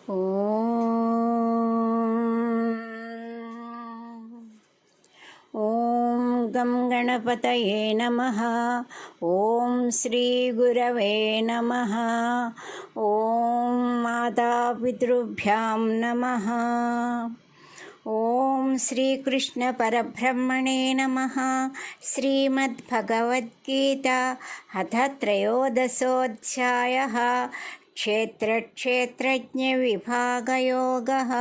ఓం గం గణపతయే నమః. ఓం శ్రీ గురవే నమః. ఓం మాతాపితృభ్యాం నమః. ఓం శ్రీకృష్ణ పరబ్రహ్మణే నమః. శ్రీమద్భగవద్గీత అథ త్రయోదశోऽధ్యాయః. క్షేత్రజ్ఞ విభాగయోగః.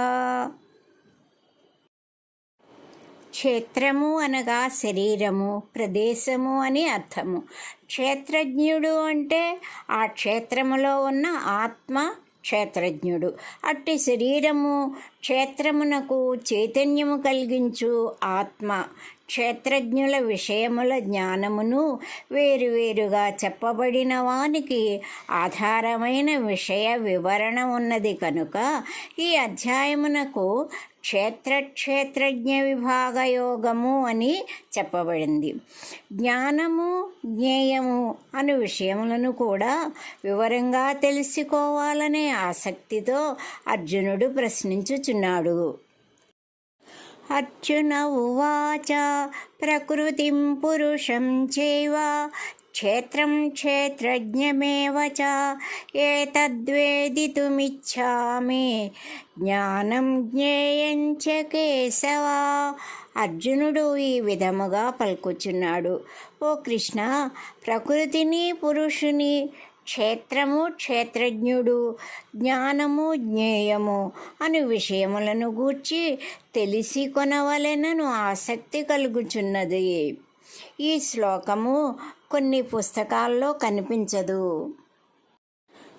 క్షేత్రము అనగా శరీరము, ప్రదేశము అని అర్థము. క్షేత్రజ్ఞుడు అంటే ఆ క్షేత్రములో ఉన్న ఆత్మ క్షేత్రజ్ఞుడు. అట్టి శరీరము క్షేత్రమునకు చైతన్యము కలిగించు ఆత్మ. క్షేత్రజ్ఞుల విషయముల జ్ఞానమును వేరువేరుగా చెప్పబడిన వానికి ఆధారమైన విషయ వివరణ ఉన్నది కనుక ఈ అధ్యాయమునకు క్షేత్రజ్ఞ విభాగ యోగము అని చెప్పబడింది. జ్ఞానము, జ్ఞేయము అను విషయములను కూడా వివరంగా తెలుసుకోవాలనే ఆసక్తితో అర్జునుడు ప్రశ్నించుచున్నాడు. అర్జున ఉవాచ ప్రకృతిం పురుషం చైవ క్షేత్రం క్షేత్రజ్ఞమేవ చ ఏతద్వేదితుమిచ్ఛామి జ్ఞానం జ్ఞేయం చ కేశవ. అర్జునుడు ఈ విధముగా పలుకుచున్నాడు. ఓ కృష్ణ, ప్రకృతిని, పురుషుని, క్షేత్రము, క్షేత్రజ్ఞుడు, జ్ఞానము, జ్ఞేయము అను విషయములను గూర్చి తెలిసి కొనవలెనను ఆసక్తి కలుగుచున్నది. ఈ శ్లోకము కొన్ని పుస్తకాల్లో కనిపించదు.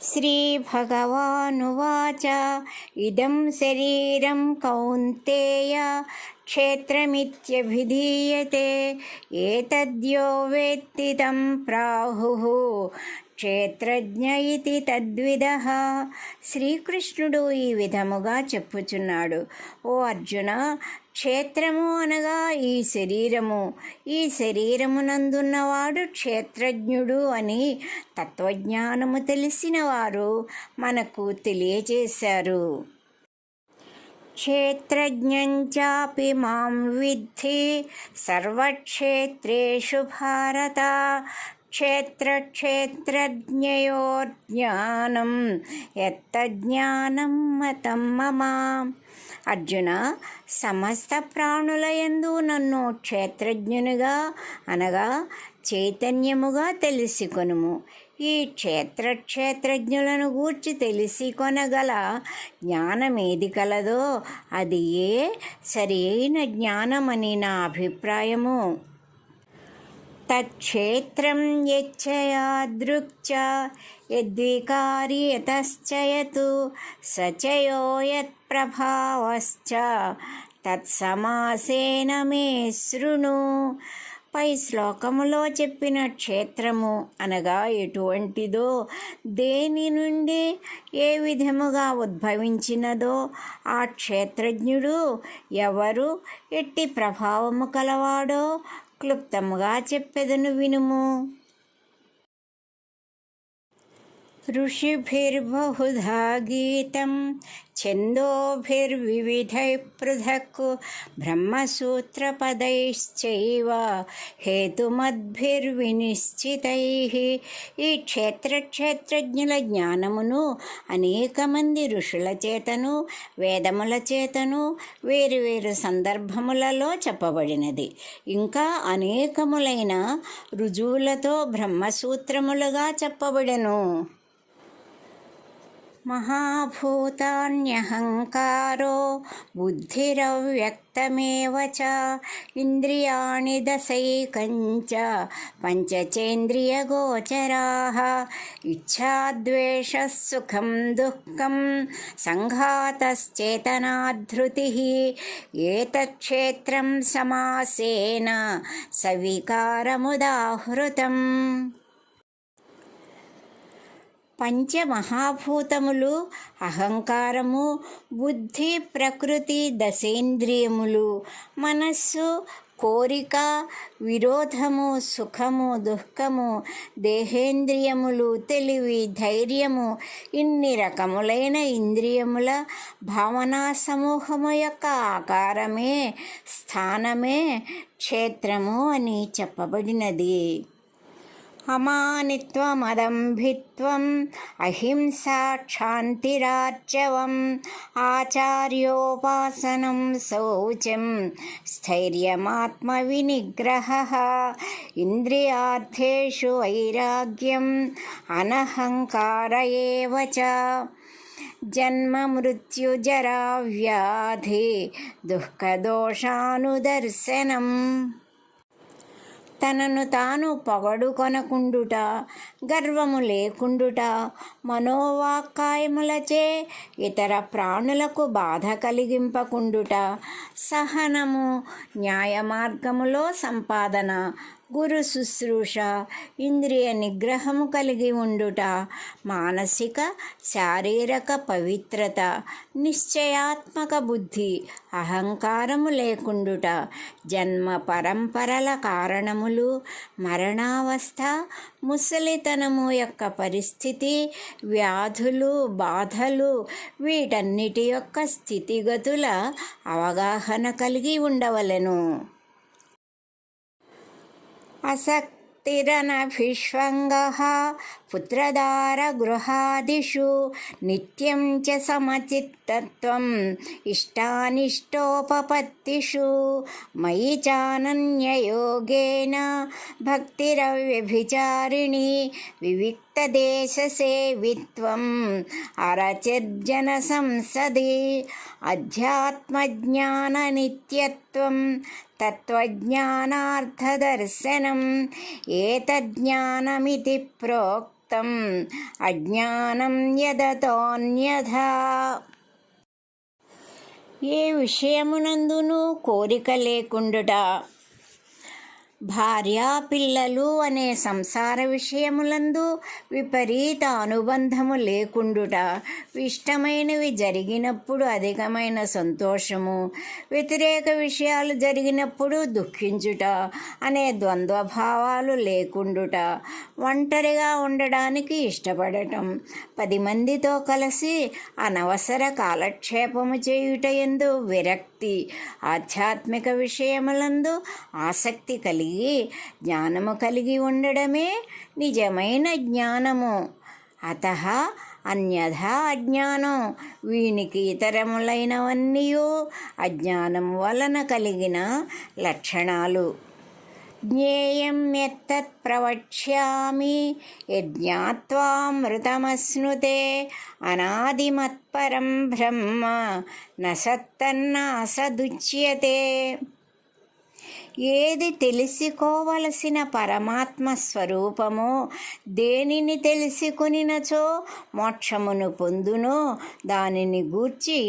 శ్రీ భగవానువాచ ఇదం శరీరం కౌంతేయ క్షేత్రమిత్యభిధీయతే ఏతద్యో వేత్తి తం ప్రాహుః క్షేత్రజ్ఞ ఇతి తద్విదః. శ్రీకృష్ణుడు ఈ విధముగా చెప్పుచున్నాడు. ఓ అర్జున, క్షేత్రము అనగా ఈ శరీరము. ఈ శరీరమునందున్నవాడు క్షేత్రజ్ఞుడు అని తత్వజ్ఞానము తెలిసిన వారు మనకు తెలియజేశారు. క్షేత్రజ్ఞం చాపి మాం విద్ధి సర్వక్షేత్రేషు భారత క్షేత్రజ్ఞయోర్జ్ఞానం యత్తజ్ఞానం మతం మమ. అర్జున, సమస్త ప్రాణులయందు నన్ను క్షేత్రజ్ఞునిగా అనగా చైతన్యముగా తెలిసికొనుము. ఈ క్షేత్రజ్ఞులను గూర్చి తెలిసి కొనగల జ్ఞానమేది కలదో అది ఏ సరి అయిన జ్ఞానమని నా అభిప్రాయము. తచ్చేత్రం యచ్చయాదృక్చ యద్వికారి యతశ్చ యత్ సచయో యత్ప్రభావశ్చ తత్సమాసేన మే శృణు. పై శ్లోకములో చెప్పిన క్షేత్రము అనగా ఎటువంటిదో, దేని నుండి ఏ విధముగా ఉద్భవించినదో ఆ క్షేత్రజ్ఞుడు ఎవరు, ఎట్టి ప్రభావము కలవాడో క్లుప్తముగా చెప్పెదను వినుము. ఋషిభిర్బహుధా గీతం ఛందోభిర్వివిధైః పృథక్ బ్రహ్మసూత్రపदैశ్చైవ హేతుమద్భిర్వినిశ్చితైః. ఈ క్షేత్రజ్ఞుల జ్ఞానమును అనేక మంది ఋషుల చేతను వేదముల చేతను వేరువేరు సందర్భములలో చెప్పబడినది. ఇంకా అనేకములైన రుజువులతో బ్రహ్మసూత్రములుగా చెప్పబడెను. మహాభూతాన్యహంకారో బుద్ధిరవ్యక్తమేవ చ ఇంద్రియాణి దశైకంచ పంచచేంద్రియగోచరాః ఇచ్ఛాద్వేషः సుఖం దుఃఖం సంఘాతశ్చేతనాధృతిః ఏతచ్క్షేత్రం సమాసేన సవికారముదాహృతం. పంచమహాభూతములు, అహంకారము, బుద్ధి, ప్రకృతి, దశేంద్రియములు, మనస్సు, కోరిక, విరోధము, సుఖము, దుఃఖము, దేహేంద్రియములు, తెలివి, ధైర్యము, ఇన్ని రకములైన ఇంద్రియముల భావనా సమూహము యొక్క ఆకారమే, స్థానమే క్షేత్రము అని చెప్పబడినది. అమానిత్వమదంభిత్వం అహింసా క్షాంతిరార్జవం ఆచార్యోపాసనం శౌచం స్థైర్యమాత్మవినిగ్రహః ఇంద్రియార్థేషు వైరాగ్యం అనహంకార ఏవ చ జన్మ మృత్యు జరా వ్యాధి దుఃఖదోషానుదర్శనం. తనను తాను పొగడుకొనకుండుట, గర్వము లేకుండుట, మనోవాక్కాయములచే ఇతర ప్రాణులకు బాధ కలిగింపకుండుట, సహనము, న్యాయమార్గములో సంపాదన, గురు శుశ్రూష, ఇంద్రియ నిగ్రహము కలిగి ఉండుట, మానసిక శారీరక పవిత్రత, నిశ్చయాత్మక బుద్ధి, అహంకారము లేకుండుట, జన్మ పరంపరల కారణములు, మరణావస్థ, ముసలితనము యొక్క పరిస్థితి, వ్యాధులు, బాధలు, వీటన్నిటి యొక్క స్థితిగతుల అవగాహన కలిగి ఉండవలెను. అసక్తిరనభిష్వంగః పుత్రదారగృహాదిషు నిత్యం చ సమచిత్తత్వం ఇష్టానిష్టోపపత్తిషు మయి చానన్యయోగేన భక్తిరవ్యభిచారిణి వివిక్తదేశసేవిత్వం అరచిర్జన సంసది అధ్యాత్మజ్ఞాననిత్యత్వం తత్వజ్ఞానార్థదర్శనం ఏతజ్ఞానమితి ప్రోక్తం అజ్ఞానం యదతోన్యథా. ఏ విషయమునందును కోరిక లేకుండుట, భార్య పిల్లలు అనే సంసార విషయములందు విపరీత అనుబంధము లేకుండుట, ఇష్టమైనవి జరిగినప్పుడు అధికమైన సంతోషము, వ్యతిరేక విషయాలు జరిగినప్పుడు దుఃఖించుట అనే ద్వంద్వభావాలు లేకుండుట, ఒంటరిగా ఉండడానికి ఇష్టపడటం, 10 మందితో కలిసి అనవసర కాలక్షేపము చేయుట యందు విరక్తి, ఆధ్యాత్మిక విషయములందు ఆసక్తి కలిగి జ్ఞానము కలిగి ఉండడమే నిజమైన జ్ఞానము. అతః అన్యథా అజ్ఞానం, వీనికి ఇతరములైనవన్నీయు అజ్ఞానం వలన కలిగిన లక్షణాలు. జ్ఞేయం యత్తత్ ప్రవక్ష్యామి యజ్ఞాత్వామృతమశ్నుతే అనాదిమత్పరం బ్రహ్మ న సత్తన్నాసదుచ్యతే. ఏది తెలుసుకోవలసిన పరమాత్మ స్వరూపమో, దేనిని తెలుసుకొనినచో మోక్షమును పొందునో దానిని గూర్చి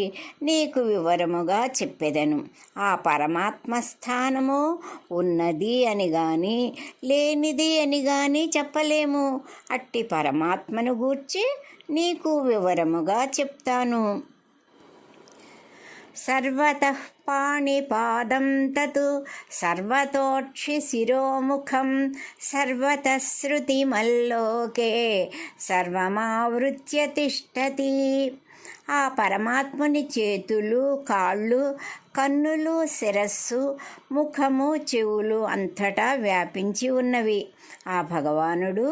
నీకు వివరముగా చెప్పెదను. ఆ పరమాత్మ స్థానము ఉన్నది అని గాని లేనిది అని గాని చెప్పలేము. అట్టి పరమాత్మను గూర్చి నీకు వివరముగా చెప్తాను. సర్వతః పాణిపాదం తత్ సర్వతోక్షి శిరోముఖం సర్వతః శృతిమల్లోకే సర్వమావృత్య తిష్టతి. ఆ పరమాత్ముని చేతులు, కాళ్ళు, కన్నులు, శిరస్సు, ముఖము, చెవులు అంతటా వ్యాపించి ఉన్నవి. ఆ భగవానుడు,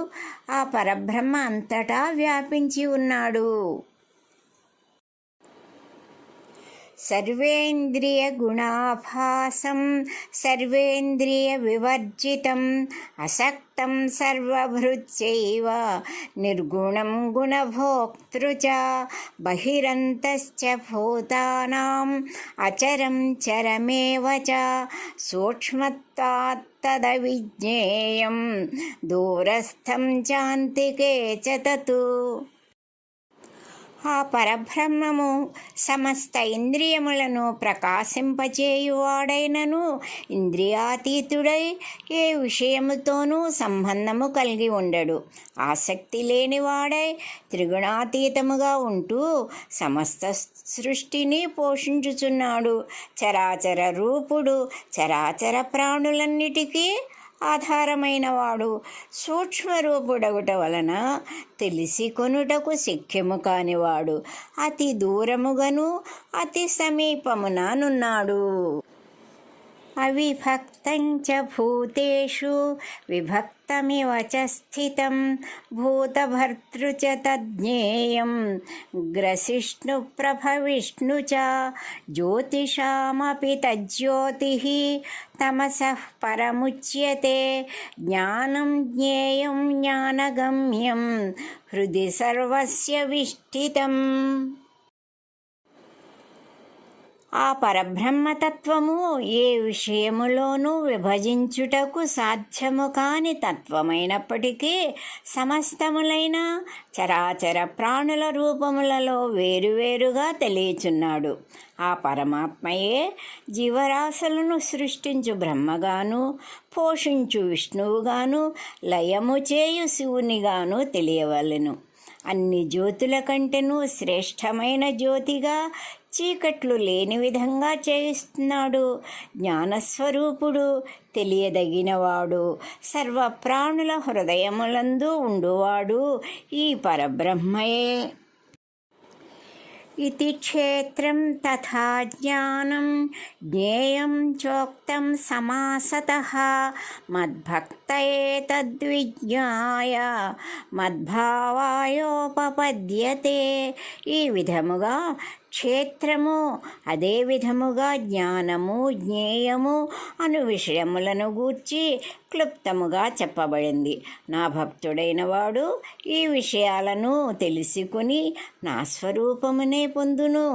ఆ పరబ్రహ్మ అంతటా వ్యాపించి ఉన్నాడు. సర్వేంద్రియ గుణాభాసం సర్వేంద్రియ వివర్జితం అసక్తం సర్వభృత్యైవ నిర్గుణం గుణభోక్తృ చ బహిరంతశ్చ భూతానాం అచరం చరమేవ చ సూక్ష్మత్వాత్ తదవిజ్ఞేయం దూరస్థం చాంతికే చ తత్. ఆ పరబ్రహ్మము సమస్త ఇంద్రియములను ప్రకాశింపచేయువాడైనను ఇంద్రియాతీతుడై ఏ విషయముతోనూ సంబంధము కలిగి ఉండడు. ఆసక్తి లేనివాడై త్రిగుణాతీతముగా ఉంటూ సమస్త సృష్టిని పోషించుచున్నాడు. చరాచర రూపుడు, చరాచర ప్రాణులన్నిటికీ ఆధారమైనవాడు. సూక్ష్మరూపుడగుట వలన తెలిసి కొనుటకు శక్యము కానివాడు. అతి దూరముగను అతి సమీపముననున్నాడు. అవిభక్తం చ భూతేషు విభక్తమివ చ స్థితం భూతభర్తృ చ తజ్ఞేయం గ్రసిష్ణు ప్రభవిష్ణు చ జ్యోతిషామపి తజ్జ్యోతిః తమసః పరముచ్యతే జ్ఞానం జ్ఞేయం జ్ఞానగమ్యం హృది సర్వస్య విష్ఠితం. ఆ పరబ్రహ్మతత్వము ఏ విషయములోనూ విభజించుటకు సాధ్యము కాని తత్వమైనప్పటికీ సమస్తములైన చరాచర ప్రాణుల రూపములలో వేరువేరుగా తెలియచున్నాడు. ఆ పరమాత్మయే జీవరాశులను సృష్టించు బ్రహ్మగాను, పోషించు విష్ణువుగాను, లయము చేయు శివునిగాను తెలియవలెను. అన్ని జ్యోతుల కంటెను శ్రేష్టమైన జ్యోతిగా చీకట్లు లేని విధంగా చేయిస్తున్నాడు. జ్ఞానస్వరూపుడు, తెలియదగినవాడు, సర్వ ప్రాణుల హృదయములందు ఉండువాడు ఈ పరబ్రహ్మయే. ఇతి క్షేత్రం తథా జ్ఞానం జ్ఞేయం చోక్తం సమాసతః మద్భక్తయే తద్విజ్ఞాయ మద్భావాయోపపద్యతే. ఈ విధముగా క్షేత్రము, అదే విధముగా జ్ఞానము, జ్ఞేయము అను విషయములను గూర్చి క్లుప్తముగా చెప్పబడింది. నా భక్తుడైన వాడు ఈ విషయాలను తెలుసుకుని నా స్వరూపమునే పొందును.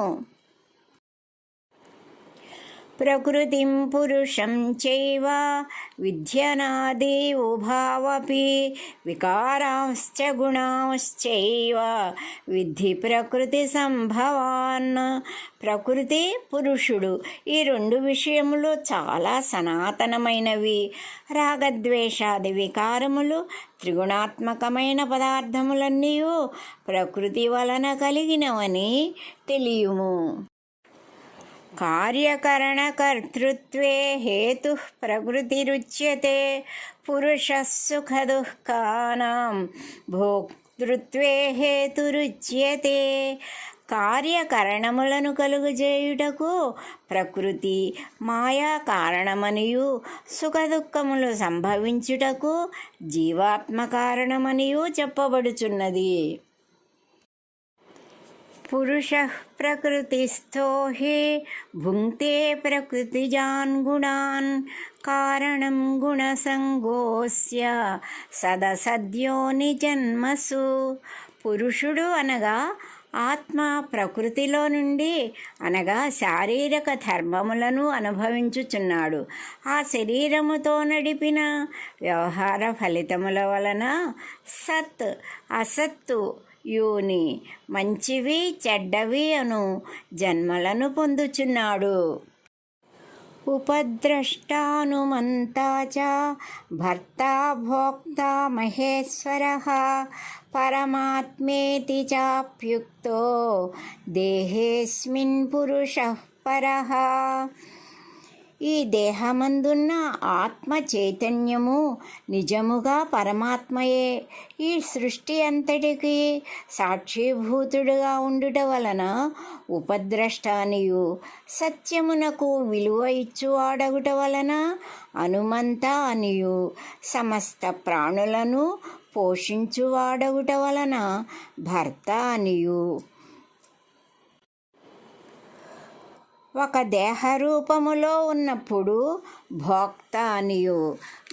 ప్రకృతిం పురుషం చైవ విద్యనాది ఉభావపి వికారాంశ్చ గుణాంశ్చైవ విద్ధి ప్రకృతి సంభవాన్. ప్రకృతి, పురుషుడు ఈ రెండు విషయములు చాలా సనాతనమైనవి. రాగద్వేషాది వికారములు త్రిగుణాత్మకమైన పదార్థములన్నీ ప్రకృతి వలన కలిగినవని తెలియుము. కార్యకరణకర్తృత్వే హేతుః ప్రకృతిరుచ్యతే పురుషः సుఖదుఃఖానాం భోక్తృత్వే హేతురుచ్యతే. కార్యకరణములను కలుగజేయుటకు ప్రకృతి, మాయా కారణమనియు, సుఖదుఖములు సంభవించుటకు జీవాత్మ కారణమనియు చెప్పబడుచున్నది. పురుషః ప్రకృతిస్థో హి భుంక్తే ప్రకృతిజాన్ గుణాన్ కారణం గుణసంగోస్య సదసద్యోని జన్మసు. పురుషుడు అనగా ఆత్మ ప్రకృతిలో నుండి అనగా శారీరక ధర్మములను అనుభవించుచున్నాడు. ఆ శరీరముతో నడిపిన వ్యవహార ఫలితముల వలన సత్, అసత్తు, యోని, మంచివి చెడ్డవి అను జన్మలను పొందుచున్నాడు. ఉపద్రష్టానుమంతా చ భర్తా భోక్తా మహేశ్వరః పరమాత్మేతి చాప్యుక్తో దేహేస్మిన్ పురుషః పరః. ఈ దేహమందున్న ఆత్మ చైతన్యము నిజముగా పరమాత్మయే. ఈ సృష్టి అంతటికి సాక్షిభూతుడుగా ఉండుట వలన ఉపద్రష్ట అనియు, సత్యమునకు విలువ ఇచ్చువాడగుట వలన హనుమంత అనియు, సమస్త ప్రాణులను పోషించువాడగుట వలన భర్త అనియు, ఒక దేహరూపములో ఉన్నప్పుడు భోక్త అనియు,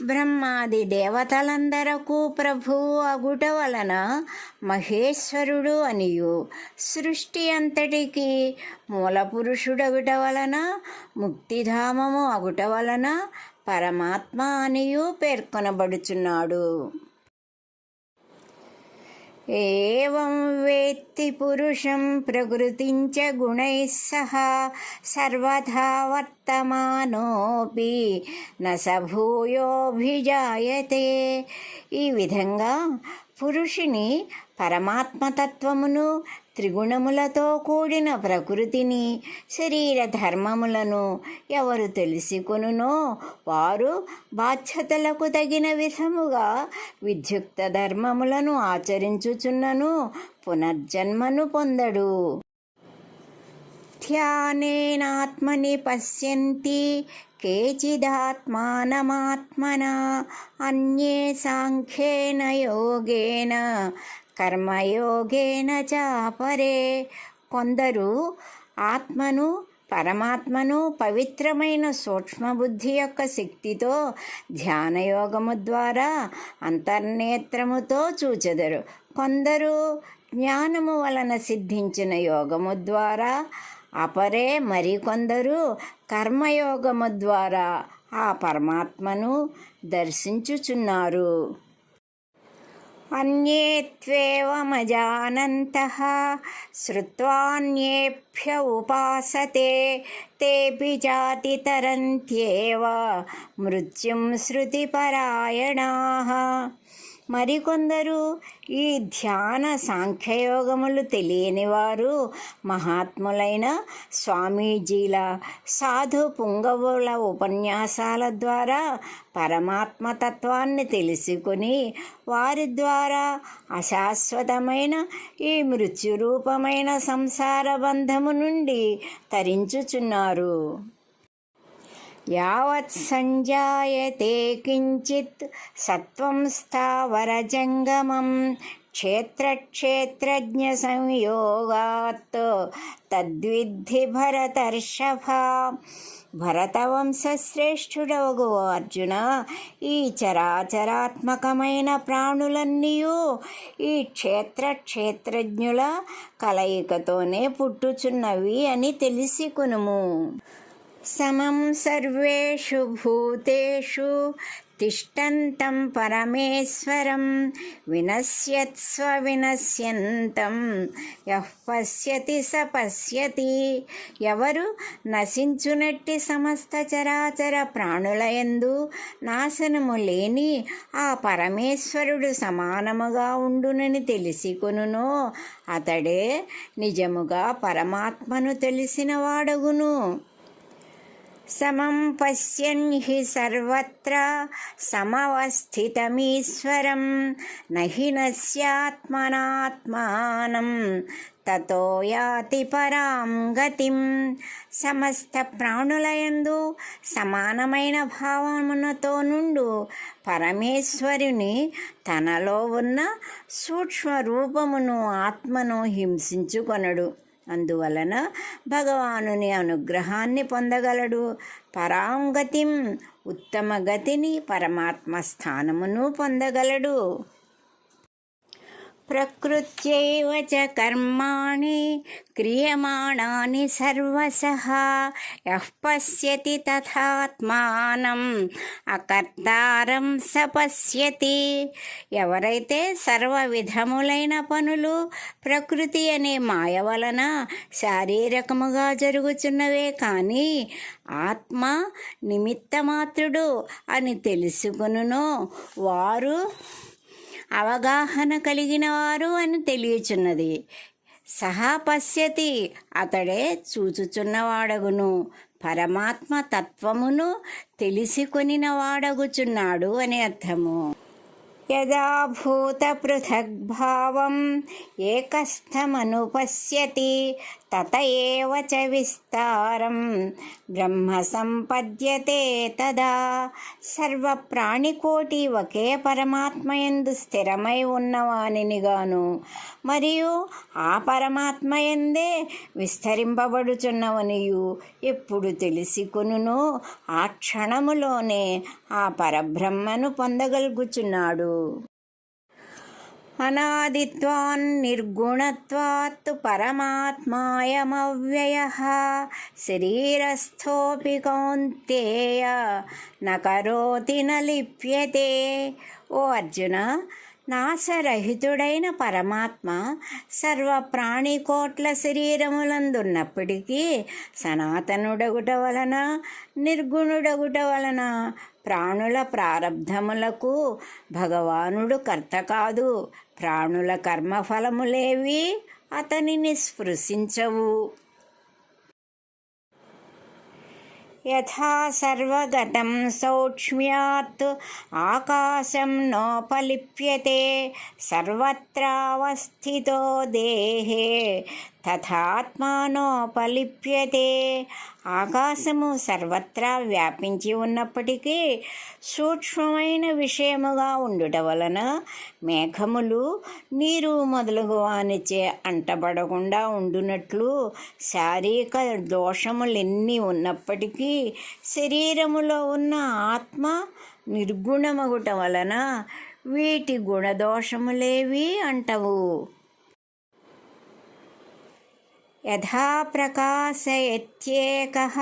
బ్రహ్మాది దేవతలందరకు ప్రభువు అగుట వలన మహేశ్వరుడు అనియు, సృష్టి అంతటికి మూలపురుషుడగుట వలన ముక్తిధామము అగుట వలన పరమాత్మ అనియు పేర్కొనబడుచున్నాడు. ఏవం వేత్తి పురుషం ప్రకృతిం చ గుణైః సహ సర్వథా వర్తమానోపి న స భూయోభిజాయతే. ఈ విధంగా పురుషుని పరమాత్మతత్వమును, త్రిగుణములతో కూడిన ప్రకృతిని, శరీర ధర్మములను ఎవరు తెలుసుకొనునో వారు బాధ్యతలకు తగిన విధముగా విద్యుక్త ధర్మములను ఆచరించుచున్నను పునర్జన్మను పొందడు. ధ్యానేనాత్మని పశ్యంతి కేచిదాత్మానమాత్మనా అన్యే సాంఖ్యేన యోగేన కర్మయోగేన చాపరే. కొందరు ఆత్మను, పరమాత్మను పవిత్రమైన సూక్ష్మబుద్ధి యొక్క శక్తితో ధ్యానయోగము ద్వారా అంతర్నేత్రముతో చూచెదరు. కొందరు జ్ఞానము వలన సిద్ధించిన యోగము ద్వారా, అపరే మరికొందరు కర్మయోగము ద్వారా ఆ పరమాత్మను దర్శించుచున్నారు. అన్యే త్వేవమజానంతః శ్రుత్వాన్యేభ్య ఉపాసతే తేపి చాతితరంత్యేవ మృత్యుం శృతిపరాయణాః. మరికొందరు ఈ ధ్యాన సాంఖ్యయోగములు తెలియని వారు మహాత్ములైన స్వామీజీల, సాధు పుంగవుల ఉపన్యాసాల ద్వారా పరమాత్మతత్వాన్ని తెలుసుకుని వారి ద్వారా అశాశ్వతమైన ఈ మృత్యురూపమైన సంసార బంధము నుండి తరించుచున్నారు. యావత్ సంజాయతే కించిత్ సత్వం స్థావరజంగమం క్షేత్రక్షేత్రజ్ఞ సంయోగాత్ తద్విద్ధి భరతర్షభ. భరతవంశశ్రేష్ఠుడవగు అర్జున, ఈ చరాచరాత్మకమైన ప్రాణులన్నీయు ఈ క్షేత్రజ్ఞుల కలయికతోనే పుట్టుచున్నవి అని తెలిసికొనుము. సమం సర్వేషు భూతేషు తిష్టంతం పరమేశ్వరం వినశ్యత్స్వ వినశ్యంతం యః పశ్యతి స పశ్యతి. ఎవరు నశించునట్టి సమస్త చరాచర ప్రాణులయందు నాశనము లేని ఆ పరమేశ్వరుడు సమానముగా ఉండునని తెలిసికొనునో అతడే నిజముగా పరమాత్మను తెలిసినవాడగును. సమం పశ్యన్ హి సర్వత్ర సమవస్థితమీశ్వరం నహి నశ్యాత్మనాత్మానం తతో యాతి పరాం గతిం. సమస్త ప్రాణులయందు సమానమైన భావమునతో నుండు పరమేశ్వరుని తనలో ఉన్న సూక్ష్మ రూపమును, ఆత్మను హింసించుకొనడు. అందువలన భగవానుని అనుగ్రహాన్ని పొందగలడు. పరాంగతిం, ఉత్తమ గతిని, పరమాత్మ స్థానమును పొందగలడు. ప్రకృత్యైవ చ కర్మాణి క్రియమాణాని సర్వశః యః పశ్యతి తథాత్మానం అకర్తారం స పశ్యతి. ఎవరైతే సర్వ విధములైన పనులు ప్రకృతి అనే మాయ వలన శారీరకముగా జరుగుచున్నవే కానీ ఆత్మ నిమిత్తమాత్రుడు అని తెలుసుకొనునో వారు అవగాహన కలిగిన వారు అని తెలియచున్నది. సహా పశ్యతి, అతడే చూచుచున్నవాడగును. పరమాత్మ తత్వమును తెలిసికొనిన వాడగుచున్నాడు అని అర్థము. యదా భూత పృథగ్భావం ఏకస్థమనుపశ్యతి తత ఏవ చ విస్తారం బ్రహ్మ సంపద్యతే తదా. సర్వ ప్రాణికోటి ఒకే పరమాత్మయందు స్థిరమై ఉన్నవానినిగాను మరియు ఆ పరమాత్మయందే విస్తరింపబడుచున్నవనియు ఎప్పుడు తెలిసికొనునో ఆ క్షణములోనే ఆ పరబ్రహ్మను పొందగలుగుచున్నాడు. అనాదిత్వాన్ నిర్గుణత్వాత్ పరమాత్మాయమవ్యయః శరీరస్థోపి కౌంతేయ న కరోతి న లిప్యతే. ఓ అర్జున, నాశరహితుడైన పరమాత్మ సర్వ ప్రాణికోట్ల శరీరములందున్నప్పటికీ సనాతనుడగుట వలన నిర్గుణుడగుట వలన ప్రాణుల ప్రారబ్ధములకు భగవానుడు కర్త కాదు. ప్రాణుల కర్మఫలములేవి అతనిని స్పృశించవు. యథా సర్వగతం సౌక్ష్మ్యాత్ ఆకాశం నోపలిప్యతే సర్వత్రావస్థితో దేహే తథాత్మానోపలిప్యతే. ఆకాశము సర్వత్రా వ్యాపించి ఉన్నప్పటికీ సూక్ష్మమైన విషయముగా ఉండుట వలన మేఘములు నీరు మొదలగు వానిచే అంటబడకుండా ఉండునట్లు శారీరక దోషములెన్ని ఉన్నప్పటికీ శరీరములో ఉన్న ఆత్మ నిర్గుణమగుట వలన వీటి గుణదోషములేవి అంటవు. యథా ప్రకాశయత్యేకః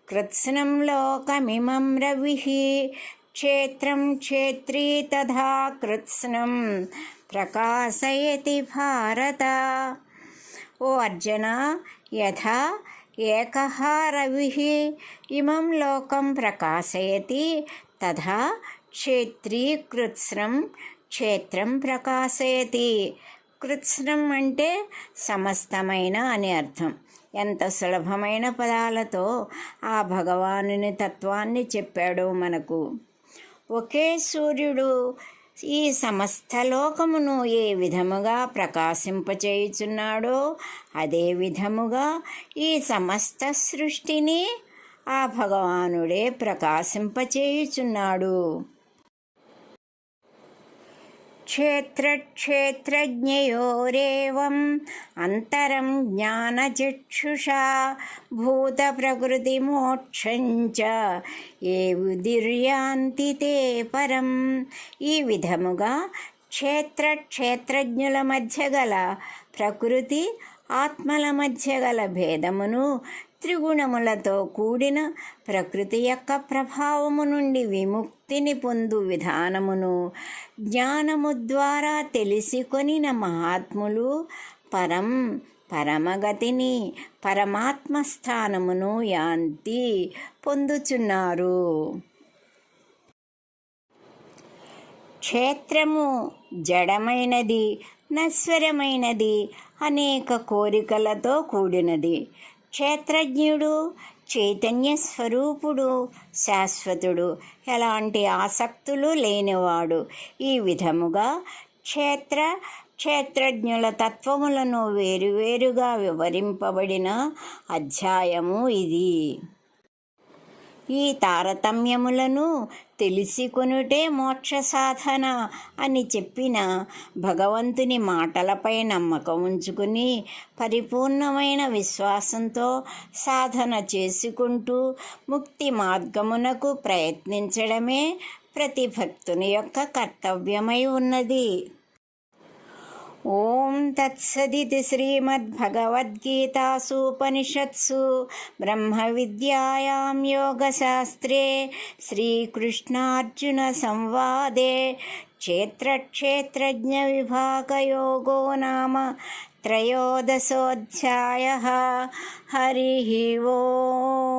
కృత్స్నం లోకమిమం రవిః క్షేత్రం క్షేత్రీ తథా కృత్స్నం ప్రకాశయతి భారత. ఓ అర్జున, యథా ఏకః రవిః ఇమం లోకం ప్రకాశయతి తథా క్షేత్రీ కృత్స్నం క్షేత్రం ప్రకాశయతి. కృత్స్నం అంటే సమస్తమైన అని అర్థం. ఎంత సులభమైన పదాలతో ఆ భగవానుని తత్వాన్ని చెప్పాడో మనకు. ఒకే సూర్యుడు ఈ సమస్త లోకమును ఏ విధముగా ప్రకాశింపచేయుచున్నాడో అదే విధముగా ఈ సమస్త సృష్టిని ఆ భగవానుడే ప్రకాశింపచేయుచున్నాడు. క్షేత్రక్షేత్రజ్ఞయోరేవం అంతరం జ్ఞానచక్షుషా భూతప్రకృతిమోక్షంచ ఏ ఉదిర్యాంతి తే పరం. ఈ విధముగా క్షేత్రజ్ఞుల మధ్య గల ప్రకృతి ఆత్మల మధ్య గల భేదమును, త్రిగుణములతో కూడిన ప్రకృతి యొక్క ప్రభావము నుండి విముక్తిని పొందు విధానమును జ్ఞానము ద్వారా తెలిసికొనిన మహాత్ములు పరమగతిని పరమాత్మ స్థానమును యాంతి పొందుచున్నారు. క్షేత్రము జడమైనది, నశ్వరమైనది, అనేక కోరికలతో కూడినది. క్షేత్రజ్ఞుడు చైతన్య స్వరూపుడు, శాశ్వతుడు, ఎలాంటి ఆసక్తులు లేనివాడు. ఈ విధముగా క్షేత్రజ్ఞుల తత్వములను వేరువేరుగా వివరింపబడిన అధ్యాయము ఇది. ఈ తారతమ్యములను తెలిసికొనుటే మోక్ష సాధన అని చెప్పిన భగవంతుని మాటలపై నమ్మకం ఉంచుకుని పరిపూర్ణమైన విశ్వాసంతో సాధన చేసుకుంటూ ముక్తి మార్గమునకు ప్రయత్నించడమే ప్రతి భక్తుని యొక్క కర్తవ్యమై ఉన్నది. ఓం తత్సదితి. శ్రీమద్భగవద్గీతాసూపనిషత్సు బ్రహ్మ విద్యాయాం యోగశాస్త్రే శ్రీకృష్ణార్జున సంవాదే క్షేత్రజ్ఞ విభాగయోగో నామ త్రయోదశోऽధ్యాయః. హరి ఓం.